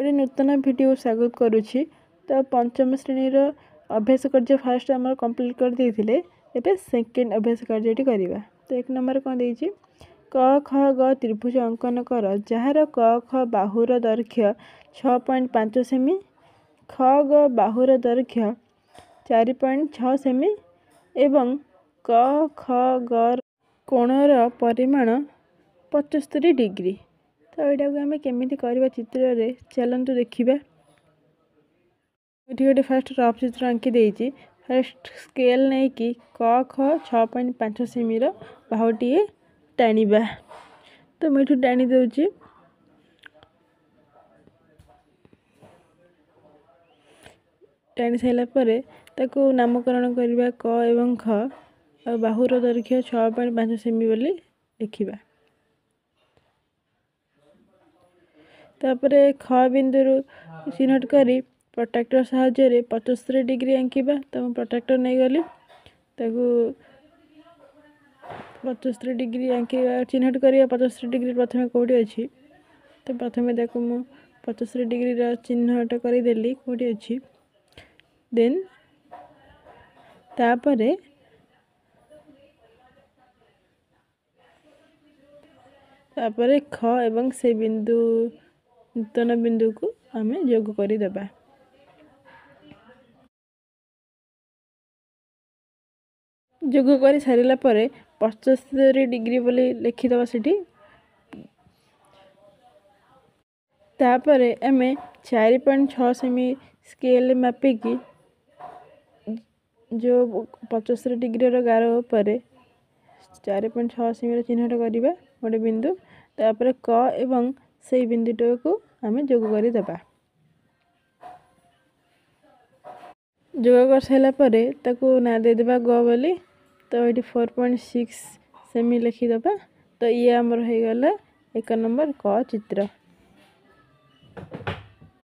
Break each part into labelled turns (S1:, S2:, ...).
S1: गोटे नूतन भिडियो स्वागत करुच्ची। तो पंचम श्रेणी अभ्यास कार्य फास्ट आम कंप्लीट कर देते एवं सेकेंड अभ्यास कार्य करवा। तो एक नंबर कौन देती क ख ग त्रिभुज अंकन कर जार क ख बाहुर दैर्घ्य 6.5 सेमी, ख ग बाहुर दैर्घ्य 4.6 सेमी एवं क ख ग कोणर परिमाण 75 डिग्री। तो यहाँ को आम केमी करवा चित्र रे चलतु देखा। ये गोटे फास्ट रफ चित्र आंकी देती। फास्ट स्केल नहीं कि क ख 6.5 सेमी बाहुटी टाणीबा। तो मुझे टाणी दूची। टाणी सारा पर ताकू नामकरण करवा क एवं ख और बाहुर दैर्घ्य 6.5 सेमी बोली लिखा। तापर ख बिंदु चिन्हट करी प्रोट्रैक्टर साहाय्य 75 डिग्री आंकिबा। तो प्रोट्रैक्टर नहीं गली ताकू 75 डिग्री आंकिबा चिन्हट करिया। 75 डिग्री प्रथम कौटी अच्छी तो प्रथम देखो मु 75 डिग्री चिन्हट करदेली कौटी अच्छी। देन तापरे ख एवं से बिंदु नूतन बिंदु को आम जोग करदेबा। जोग कर सारा पर 75 डिग्री बोली लिखिदबा सेठी। तापर आम 4.6 सेमी स्केल मापिकी जो 75 डिग्री गार पर 4.6 सेमी चिन्हट करवा गोटे बिंदु। तापर क एवं से बिंदुटा को आम जोग करदेबा। जोग कर सारा पर ताकू ना देदेबा ग बोली। तो ये 4.6 सेमी लिखिदबा। तो ये आमर हो गला एक नंबर क चित्र।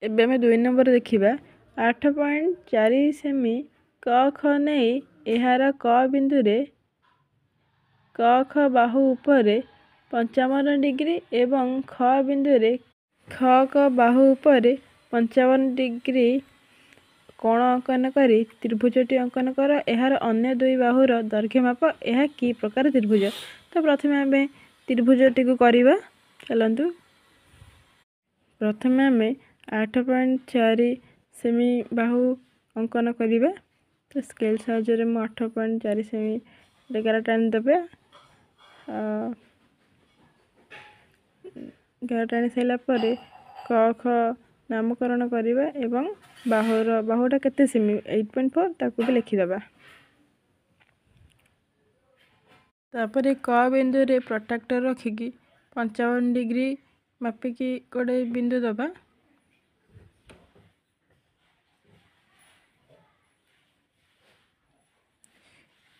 S1: एबे आम 2 नंबर देखा 8.4 सेमी क ख नहीं यार क बिंदु रे क ख बाहु उपर 55 डिग्री एवं ख बिंदु रे ख क बाहु उपर 55 डिग्री कोण अंकन करी त्रिभुजटी अंकन कर। यार अन्य दुई बाहुर दैर्घ्य माप यह कि प्रकार त्रिभुज। तो प्रथम आम त्रिभुजटी को करवा चलतु। प्रथम आम 8.4 सेमी बाहु अंकन करवा। तो स्केल साहाय्य 8.4 सेमी गार टाणीदे। गार टाणी सारा पर क ख नामकरण करवा एवं बाहुटा केते सेमी 8.4 ताकू भी लिखिदबा। तापर क बिंदु रे प्रोट्रैक्टर रखिकी 55 डिग्री मापिकी गोटे बिंदु दबा।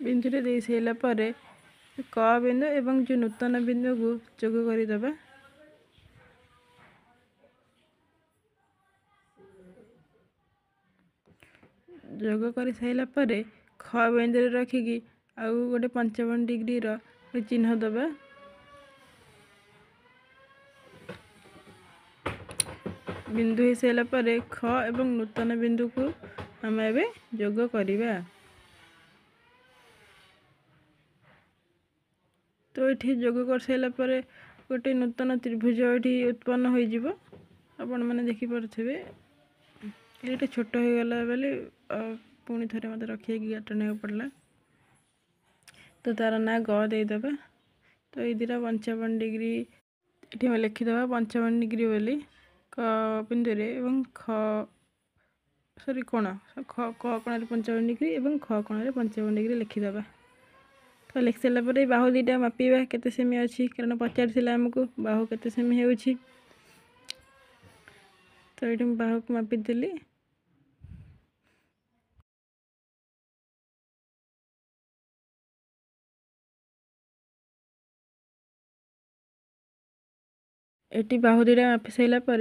S1: बिंदु रे दे सारा पर क बिंदु एवं जो नूतन बिंदु को जोग करदेबा। जोग कर सारा पर ख बिंदु रे रखिकी आउ गोटे 55 डिग्री चिन्ह दबा। बिंदु हो सारा पर ख एवं नूतन बिंदु को आम एबे जोग करवा। तो ये जोग कर सारा पर गोटे नूतन त्रिभुज ये उत्पन्न हो आपण मैंने देखिपे। ये छोट हो गला बेले पुणी थे मत रखिए टाणा पड़ला। तो तार ना ग देदेबा। तो ये 55 डिग्री ये लिखिदबा 55 डिग्री बोली क बिंदु रे एवं ख सॉरी कोण क कोण 55 डिग्री एवं ख कोण 55 डिग्री लिखिदबा। तो लिखि सारा पर बाहु दुईटा मापिबा केते सेमी अच्छी कारण पचार आमको बाहु केते सेमी होउछि। तो ये बाहु को मापिदेली। एटी बाहु दुईटा मापि सारा पर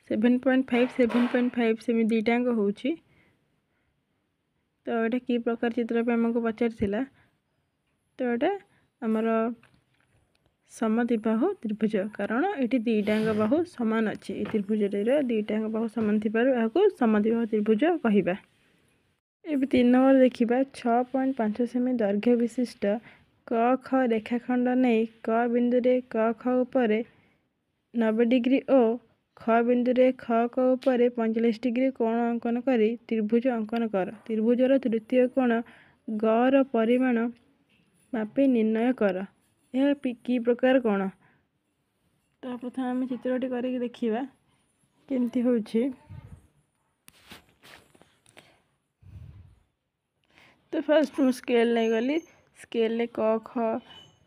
S1: 7.5 7.5 सेमी दुईटाक होउछि। तो ये कि प्रकार चित्र पे आमको पचार। तो ये आमर समद्विबाहु त्रिभुज कारण ये दुईटाक बाहु सामान अच्छी त्रिभुजटीर दुईटाक बाहु सामान थी समद्विबाहु त्रिभुज कहवा। ए 3 नंबर देखा 6.5 सेमी दैर्घ्य विशिष्ट क ख रेखाखंड नहीं क बिंदु रे क ख उपर 90 डिग्री और ख बिंदु रे ख क उपर 45 डिग्री कोण अंकन करी त्रिभुज अंकन कर। त्रिभुजर तृतीय कोण ग र परिमाण मापी निर्णय कर। यह कि प्रकार कोण। तो प्रथम आम चित्रटी करके देखा केमती होछि। तो फर्स्ट मु स्केल नहीं गली स्केल क ख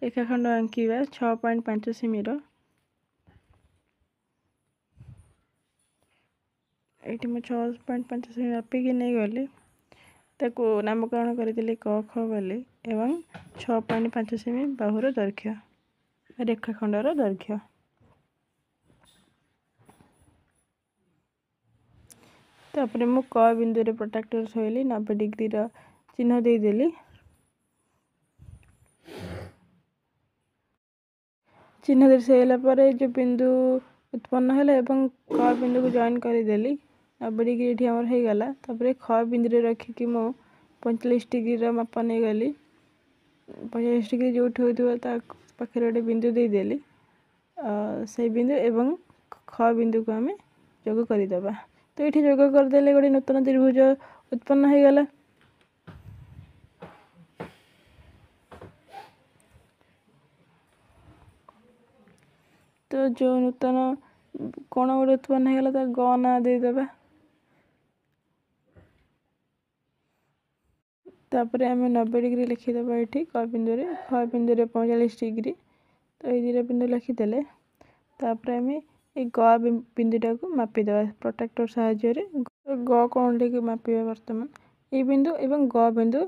S1: रेखाखंड आंकिवा 6.5 सेमी ये मुझे 6.5 सेमी मापिकी नहीं गली ताको नामकरण करदेली क ख बोली एवं 6.5 सेमी बाहुर दैर्घ्य रेखाखंडर दैर्घ्य। तापर मु क बिंदु रे प्रोट्रैक्टर सोइली 90 डिग्री चिन्ह देदेली। चिन्ह दे सारा पर जो बिंदु उत्पन्न है क बिंदु को जॉइन करदेली 90 डिग्री ये आमर हो गला। तापर ख बिंदु रे रखिकी मु 45 डिग्री माप नहीं गली 45 डिग्री जो होता पाखे गोटे बिंदु देदेली से बिंदु एवं ख बिंदु को आम जोग करदे। तो ये जोग करदे गोटे नूतन त्रिभुज उत्पन्न हो गला। तो जो नूतन कोण गोटे उत्पन्न हो गला ग ना देदेबा। तापर आम 90 डिग्री लिखिदेबा ये क बिंदु रे ख बिंदु रे 45 डिग्री। तो ये दुटा बिंदु लिखिदेले तापर आम ये ग बिंदुटा को मापिदेबा प्रोट्रैक्टर साहाय्य ग कोण टी मापिबा। वर्तमान ये बिंदु एवं ग बिंदु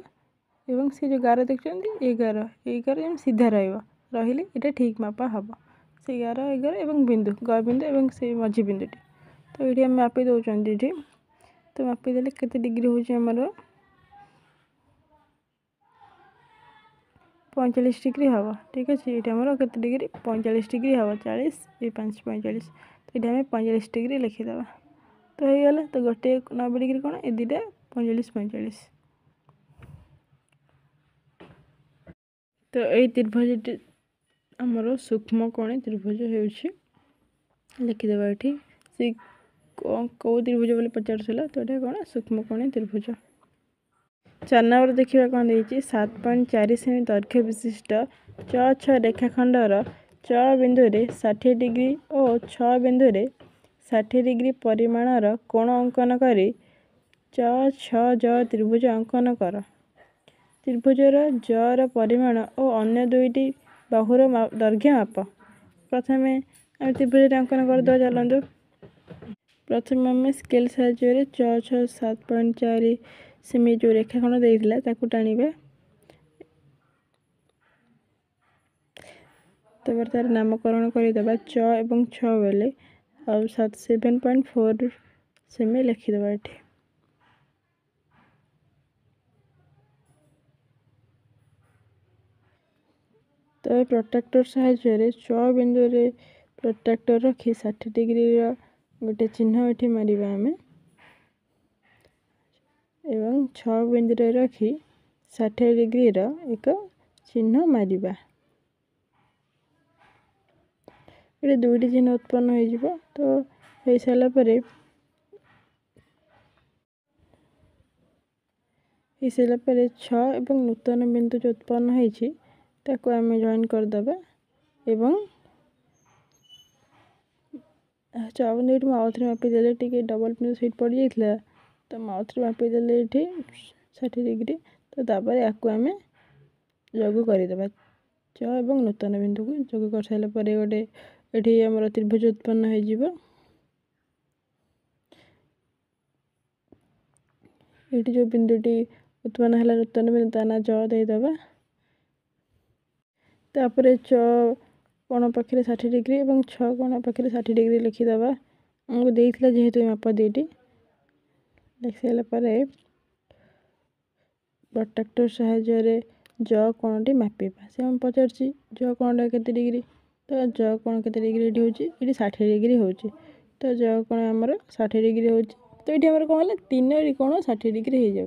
S1: एवं से जो गार देखते ये गार सीधा रहिले ये ठीक मापा हम से गार एगार एवं बिंदु ग बिंदु एवं से मझी बिंदुटी। तो ये आम मापी दौरान ये तो मापिदेले केते डिग्री होमर 45 डिग्री हम। ठीक अच्छे ये आमर के डिग्री 45 डिग्री हम 40 ये 5 45 तो ये आम 45 डिग्री लिखिदेबा। तो हो गला। तो गोटे 90 डिग्री कौन ए दुटा 45 45। तो ये त्रिभुज आमर सूक्ष्म कोणी त्रिभुज हो लिखिदेबा ये से कौ त्रिभुज बोले पचारूला। तो ये कौन सूक्ष्म कोणी त्रिभुज। 4 नंबर देखा कौन देखिए 7.4 सेमी दैर्घ्य विशिष्ट च 6 रेखाखंडर च बिंदु रे 60 डिग्री और 6 बिंदु रे 60 डिग्री परिमाणर कोण अंकन करी च 6 ज त्रिभुज अंकन कर। त्रिभुजर जर परिमाण और अन्य दुईटी बाहुर दैर्घ्य माप। प्रथम आम त्रिभुज अंकन करदे चलतु। प्रथम आम स्केल साहाय्य च 6 7.4 सेमी जो रेखाखंड देइथिला ताकू टाणीबा। तापर तार नामकरण करदेबा च एवं 6 बेले आ 7.4 सेमी लिखिदेबा ये। तो प्रोट्रैक्टर साहाय्य च बिंदु रे प्रोट्रैक्टर रखी 60 डिग्री गोटे चिन्ह ये मारिबा आम एवं 6 बिंदु रे रखी 60 डिग्री एक चिन्ह मारिबा। ये दुईटी चिन्ह उत्पन्न हो तो हो सारा पर छ एवं नूतन बिंदु जो उत्पन्न होती ताको आम जॉइन करदे एवं चावन ये आउे मापिदेले टी डबल बिंदु सीट पड़ जाता तो आउे मापिदेले ये 60 डिग्री। तो तापर या आम जोग करदे च एवं नूतन बिंदु को जोग कर सारा पर गोटे ये आमर त्रिभुज उत्पन्न हो। ये जो बिंदुटी उत्पन्न है नूतन बिंदु ता ना ज देदेबा। तापर च कोण पाखे 60 डिग्री और 6 कोण पाखे 60 डिग्री लिखिदेबा। आमको देइथिला जेहेतु माप दुईटी लिख सारा पर प्रोट्रैक्टर साहाय्य ज कोणटी मापिबा। से आम पचार ज कोणटा केते डिग्री तो ज कोण केते डिग्री एठी होची एठी 60 डिग्री होची तो ज कोण हमर 60 डिग्री होची तो एठी हमर कोन हला तीन कोण 60 डिग्री हो जाउ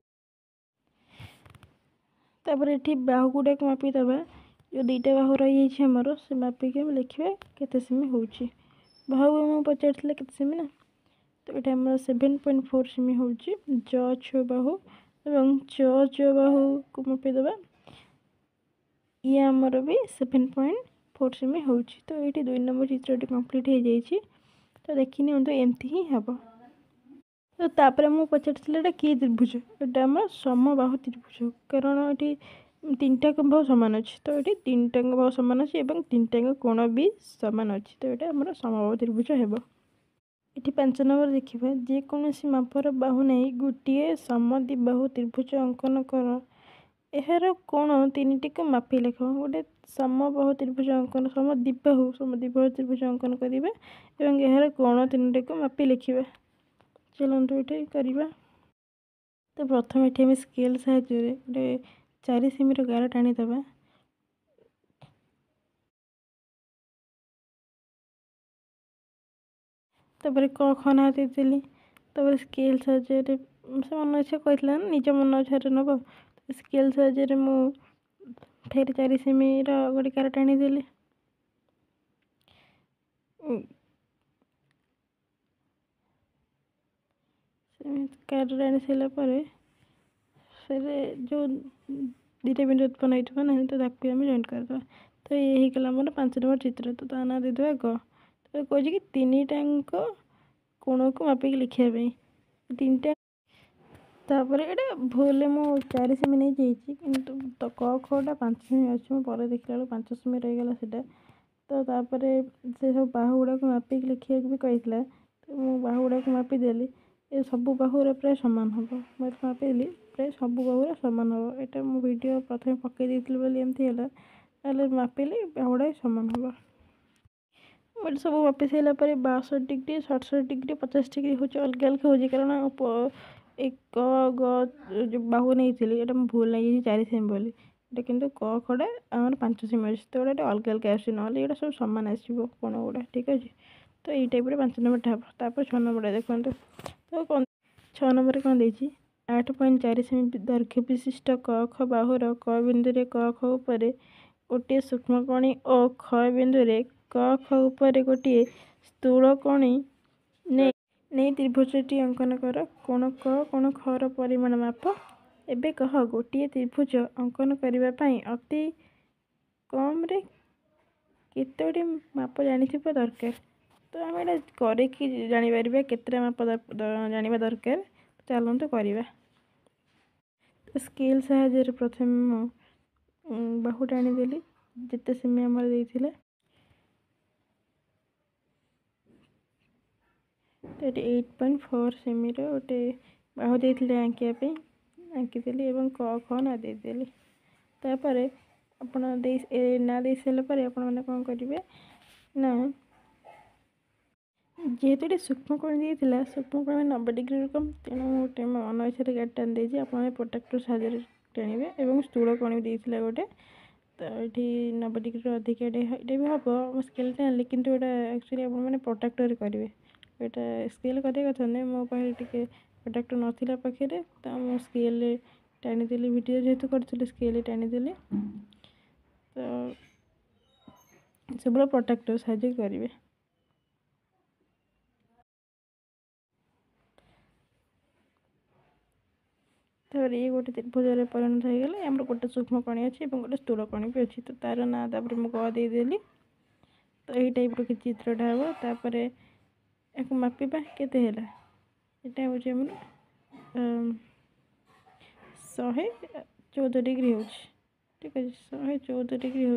S1: तापर एठी बाहु गुडा को मापी दबा जो दुईटा बाहु रही जाइए हमर से मापी के लिखिबा केते सेमी होची बाहु मु पचारथिले केते सेमी ना तो एटा हमर 7.4 सेमी होची ज छ बाहु एवं च बाहु को मापी दबा ये हमर भी 7.4 सेमी होची तो एठी 2 नंबर चित्रटी कंप्लीट हो जाइए तो देखिनि तो एमती ही हबो तो तापर मु पचारथिले एटा की त्रिभुज एटा हमर समबाहु त्रिभुज कारण एठी तीनटा बाहु समान अछि तो एठी तीनटा बाहु समान अछि एवं तीनटा कोण भी समान अछि तो एटा हमर समबाहु त्रिभुज हेबो एठी 5 नंबर देखिबा जे कोनोसी मापर बाहु नै गुटिए समद्विबाहु त्रिभुज अंकन कर एहर कोण तीनटी को मापी लेख गोटे समबाहु त्रिभुज अंकन समद्विबाहु त्रिभुज अंकन करिबा एवं एहर कोण तीनटी को मापी लिखिबा चलंतु एठी करिबा तो प्रथम एठी हम स्केल सहायता रे गोटे 4 सेमी रो गार टाणी दबा तापर क खना देली तापर स्केल सहायता रे से मन इच्छा कहला निज मन इच्छा नब स्केल सहायता रे मु फेर 4 सेमी रो गोटे गार टाणी देली गार टाणी सारा पर फिर जो दुईटा बिंदु उत्पन्न होता ना तो ताकि आम जॉइंट करदे तो ये गला मोर 5 नंबर चित्र तो ता ना देदेबा ग तो कहे कि तीन टांग कोण को मापिक लिखापी तीनटा तापर एटा भूल मु 4 सेमी नहीं जाइए किंतु तो क खटा 5 सेमी अच्छे मुझे देखला बेलू 5 सेमी रहीगला से तो तापर से सब बाहु गुड़ा को मापिक लिखा भी कही तो मु बाहु गुड़ा को मापिदेली ये सब बाहुर प्राय सामान हम मैं मापिदेली प्राय सब बाहुर सामान हम यहाँ मो वीडियो प्रथम पकई एमती है मापिली बाहुड़ा सामान हम बट सब मापी सारा 62 डिग्री 67 डिग्री 50 डिग्री हूँ अलग अलग हो कारण एक जो बाहु नहीं थी भूल नहीं 4 सेमी बोली ये कि क खड़ा आम 5 सेमी अच्छे तो गोटे अलग अलग आस ना ये सब सामान आसो कोण गुड़ा ठीक अच्छे तो ये टाइप 5 नंबर हम तापर 6 नंबर देखो तो 6 नंबर कौन देखिए 8.4 सेमी दैर्घ्य विशिष्ट क ख बाहुर क बिंदु क ख उपर गोटे सूक्ष्मकोणी और ख बिंदु क ख उपर गोटे स्थूलकोणी नहीं त्रिभुजटी अंकन कर कोण क कोण खर परिमाण माप एबे कह गोटे त्रिभुज अंकन करने अति कम रे केतोटी माप जानिथिबा दरकार तो आम ये करके जापर केतटा माप जाना दरकार चलतु करवा स्केल साहाय्य प्रथम बाहु टाणीदेली जिते सेमी आमर देते तो ये 8.4 सेमी गोटे बाहु देते आंकियापी आंकीदेली और क ख ना देदेली तापर आपण ना दे सारापर आपण मैंने कौन करेंगे ना जेहेतु ये सूक्ष्मकोण देता सूक्ष्मकोण में 90 डिग्री कम तेणु गोटे मन इच्छा गाड़ी टाणी देती आप प्रोटेक्टर साहाଯ୍य टाणवे और स्थूलकोण भी देता गोटे तो ये 90 डिग्री अधिक ये भी हम स्केल टाणी कि एक्चुअली मैंने प्रोटेक्टर करेंगे यहाँ स्केल करने कथा नहीं मो पाखे प्रोटेक्टर नाला पाखे तो मुझे स्केल टाणीदेली वीडियो जेहेतु करी स्केल टाणीदेली तो सब प्रोटेक्टर साहाଯ୍य करेंगे तापर ये गोटे त्रिभुज परिणत होगला आम गोटे सूक्ष्मकोणी अच्छी गोटे स्थूलकोणी भी अच्छी तो तार ना तापर मुझे देदेली तो यही टाइप कि चित्रटा हम तापर या मापिबा केते हैला एटा हो 114 डिग्री हो ठीक है 114 डिग्री हो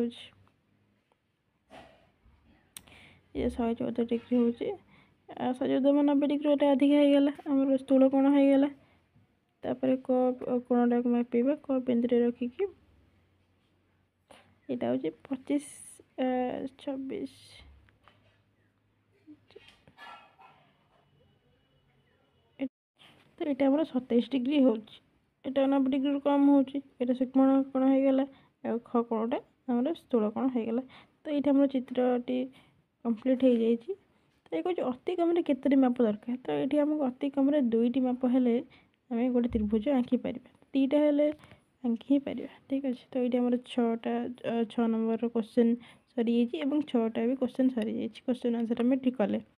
S1: ये 114 डिग्री हो 114 डिग्री गोटे अधिक होगला आम स्थूलकोण होगला तापर क कोणटा को मापिबा क बिंदु रखिकी यहाँ हूँ 25 26 तो यहाँ हमारा 27 डिग्री हो 90 डिग्री कम हो सूक्ष्म कोण होगला ख कोणटा आम स्थूल कोण होगला ତ ଏଇଠି ଆମର ଚିତ୍ରଟି କମ୍ପ୍ଲିଟ୍ ହେଇଯାଇଛି। ତ ଏ କହୁଛି ଅତି କମ୍ରେ କେତୋଟି ମାପ ଦରକାର। ତ ଏଠି ଆମକୁ ଅତି କମ୍ରେ 2ଟି ମାପ ହେଲେ ଆମେ ଗୋଟେ ତ୍ରିଭୁଜ ଆଙ୍କିପାରିବା। 2ଟା ହେଲେ ଆଙ୍କି ହିଁ ପାରିବା। ଠିକ୍ ଅଛି। ତ ଏଇଠି ଆମର 6 ନମ୍ବରର କ୍ୱେଶ୍ଚନ୍ ସରିଯାଇଛି ଏବଂ 6ଟା ବି କ୍ୱେଶ୍ଚନ୍ ସରିଯାଇଛି। କ୍ୱେଶ୍ଚନ୍ ଆନ୍ସର୍ ଆମେ ଠିକ୍ କଲେ।